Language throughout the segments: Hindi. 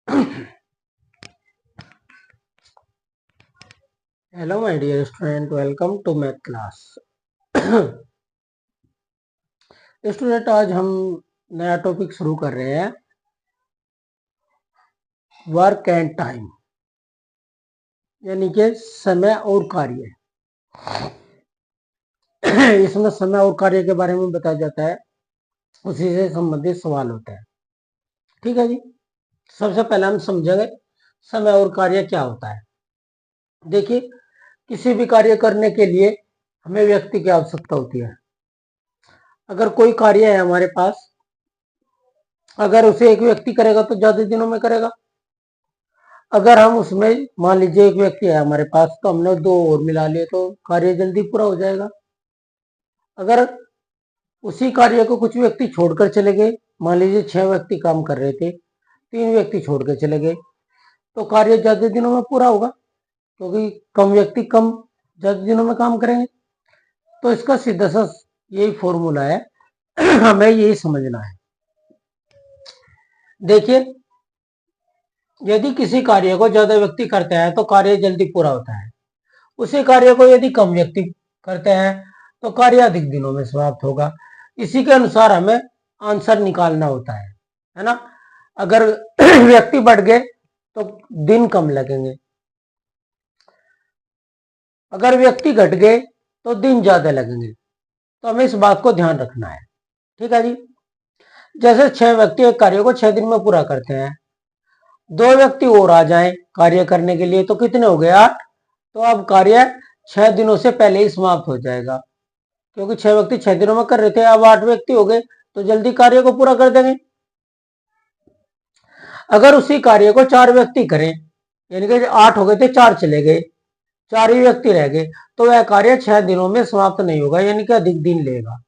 Hello my dear student, welcome to math class. Student, आज हम नया टॉपिक शुरू कर रहे हैं, वर्क एंड टाइम, यानी कि समय और कार्य। इसमें समय और कार्य के बारे में बताया जाता है, उसी से संबंधित सवाल होता है। ठीक है जी। सबसे पहले हम समझेंगे समय और कार्य क्या होता है। देखिए, किसी भी कार्य करने के लिए हमें व्यक्ति की आवश्यकता होती है। अगर कोई कार्य है हमारे पास, अगर उसे एक व्यक्ति करेगा तो ज्यादा दिनों में करेगा। अगर हम उसमें मान लीजिए एक व्यक्ति है हमारे पास, तो हमने दो और मिला लिए तो कार्य जल्दी पूरा हो जाएगा। अगर उसी कार्य को कुछ व्यक्ति छोड़कर चले गए, मान लीजिए 6 व्यक्ति काम कर रहे थे, 3 व्यक्ति छोड़ कर चले गए, तो कार्य ज्यादा दिनों में पूरा होगा, क्योंकि कम व्यक्ति कम ज्यादा दिनों में काम करेंगे। तो इसका सीधा सा यही फॉर्मूला है। हमें यही समझना है। देखिए, यदि किसी कार्य को ज्यादा व्यक्ति करते हैं तो कार्य जल्दी पूरा होता है। उसी कार्य को यदि कम व्यक्ति करते हैं तो कार्य अधिक दिनों में समाप्त होगा। इसी के अनुसार हमें आंसर निकालना होता है ना। अगर व्यक्ति बढ़ गए तो दिन कम लगेंगे, अगर व्यक्ति घट गए तो दिन ज्यादा लगेंगे। तो हमें इस बात को ध्यान रखना है। ठीक है जी। जैसे 6 व्यक्ति एक कार्य को 6 दिन में पूरा करते हैं, 2 व्यक्ति और आ जाएं कार्य करने के लिए, तो कितने हो गए? 8। तो अब कार्य 6 दिनों से पहले ही समाप्त हो जाएगा, क्योंकि 6 व्यक्ति 6 दिनों में कर रहे थे। अब 8 व्यक्ति हो गए तो जल्दी कार्य को पूरा कर देंगे। अगर उसी कार्य को 4 व्यक्ति करें, यानी कि 8 हो गए थे, 4 चले गए, 4 ही व्यक्ति रह गए, तो वह कार्य 6 दिनों में समाप्त नहीं होगा, यानी कि अधिक दिन लेगा,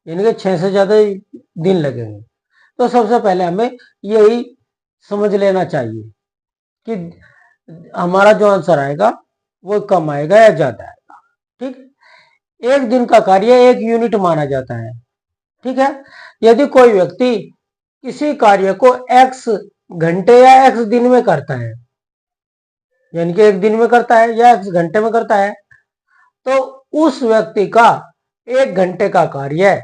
यानी कि 6 से ज्यादा दिन लगेंगे। तो सबसे पहले हमें यही समझ लेना चाहिए कि हमारा जो आंसर आएगा वो कम आएगा या ज्यादा आएगा। ठीक। एक दिन का कार्य 1 यूनिट माना जाता है। ठीक है। यदि कोई व्यक्ति किसी कार्य को x घंटे या x दिन में करता है, यानी कि 1 दिन में करता है या x घंटे में करता है, तो उस व्यक्ति का 1 घंटे का कार्य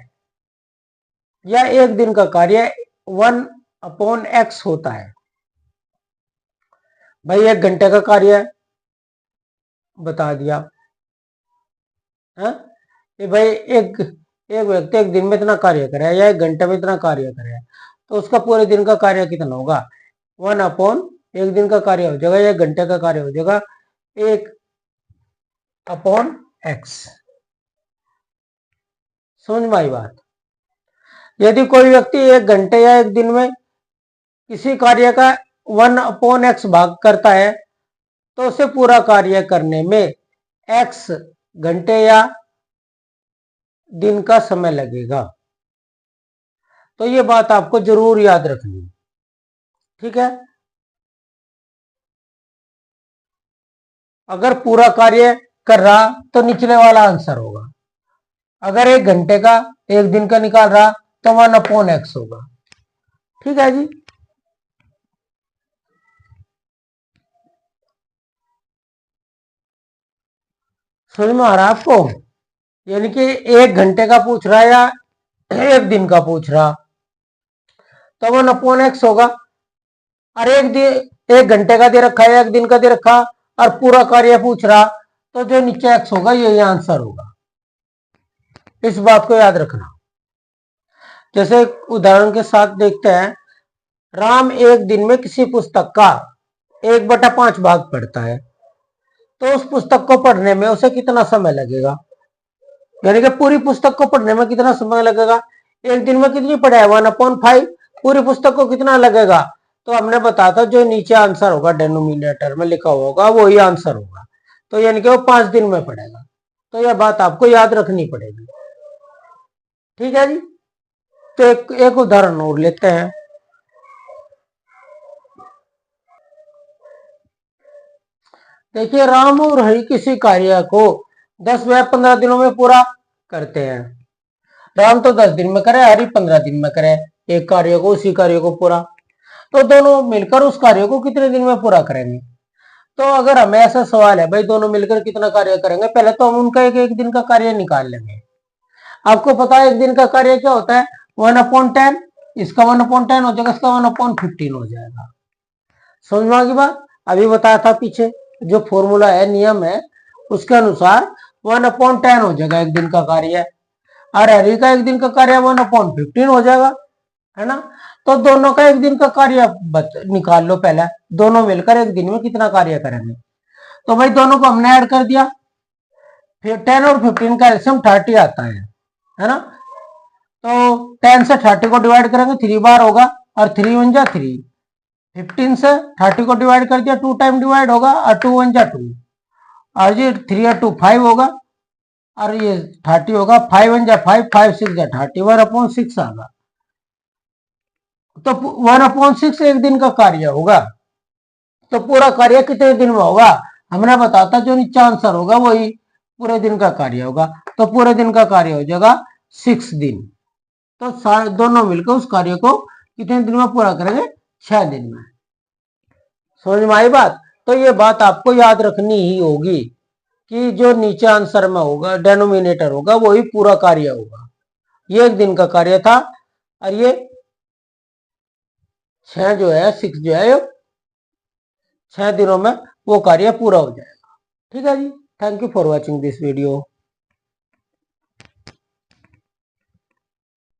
या 1 दिन का कार्य 1/x होता है। भाई 1 घंटे का कार्य बता दिया है कि भाई एक एक व्यक्ति 1 दिन में इतना कार्य करे या 1 घंटे में इतना कार्य करे, तो उसका पूरे दिन का कार्य कितना होगा? 1/1 दिन का कार्य हो जाएगा, 1 घंटे का कार्य हो जाएगा 1/x। समझ में आई बात? यदि कोई व्यक्ति 1 घंटे या 1 दिन में किसी कार्य का 1/x भाग करता है, तो उसे पूरा कार्य करने में x घंटे या दिन का समय लगेगा। तो ये बात आपको जरूर याद रखनी है। ठीक है। अगर पूरा कार्य कर रहा तो निचले वाला आंसर होगा, अगर 1 घंटे का 1 दिन का निकाल रहा तो 1/x होगा। ठीक है जी। समझ में आ रहा है आपको? यानी कि 1 घंटे का पूछ रहा या 1 दिन का पूछ रहा, तो 1/x होगा। और 1 घंटे का दे रखा है, 1 दिन का दे रखा, और पूरा कार्य पूछ रहा, तो जो नीचे x होगा यही आंसर होगा। इस बात को याद रखना। जैसे उदाहरण के साथ देखते हैं, राम 1 दिन में किसी पुस्तक का 1/5 भाग पढ़ता है, तो उस पुस्तक को पढ़ने में उसे कितना समय लगेगा? यानी कि पूरी पुस्तक को पढ़ने में कितना समय लगेगा? 1 दिन में कितनी पढ़ाई? 1/5। पूरी पुस्तक को कितना लगेगा? तो हमने बताया था जो नीचे आंसर होगा डेनोमिनेटर में लिखा हुआ होगा वही आंसर होगा। तो यानी कि वो 5 दिन में पढ़ेगा। तो यह बात आपको याद रखनी पड़ेगी। ठीक है जी। तो एक उदाहरण और लेते हैं। देखिए, राम और हरि किसी कार्य को 10 व 15 दिनों में पूरा करते हैं। राम तो 10 दिन में करे, हरि 15 दिन में करे एक कार्य को, उसी कार्य को पूरा। तो दोनों मिलकर उस कार्य को कितने दिन में पूरा करेंगे। तो अगर हमें ऐसा सवाल है भाई दोनों मिलकर कितना कार्य करेंगे, पहले तो हम उनका एक एक दिन का कार्य निकाल लेंगे। आपको पता है एक दिन का कार्य क्या होता है, 1/10। इसका 1/10 हो जाएगा, इसका 1/15 हो जाएगा। समझ में आ गई बात। अभी बताया था पीछे जो फॉर्मूला है, नियम है, उसके अनुसार 1/10 हो जाएगा एक दिन का कार्य, और हरी का एक दिन का कार्य 1/15 हो जाएगा, है ना। तो दोनों का एक दिन का कार्य निकाल लो पहले, दोनों मिलकर एक दिन में कितना कार्य करेंगे। तो भाई दोनों को हमने ऐड कर दिया, फिर 10 और 15 का एल्सियम 30 आता है ना। तो 10 से 30 को डिवाइड करेंगे 3 बार होगा, और 3 1 जा 3। 15 से 30 को डिवाइड कर दिया 2 टाइम डिवाइड होगा, और 2 1 जा 2, और ये 3 और 2 5 होगा, और ये 30 होगा, 5 1 जा 5, 5 6 जा 30, 1/6 आगा। तो 1/6 एक दिन का कार्य होगा। तो पूरा कार्य कितने दिन में होगा, हमने बताता जो नीचे आंसर होगा वही पूरे दिन का कार्य होगा। तो पूरे दिन का कार्य हो जाएगा 6 दिन। तो दोनों मिलकर उस कार्य को कितने दिन में पूरा करेंगे, 6 दिन में। समझ में आई बात। तो ये बात आपको याद रखनी ही होगी कि जो नीचे आंसर में होगा डेनोमिनेटर होगा वही पूरा कार्य होगा। ये एक दिन का कार्य था, और ये 6 जो है 6 जो है 6 दिनों में वो कार्य पूरा हो जाएगा। ठीक है जी, thank you for watching this video.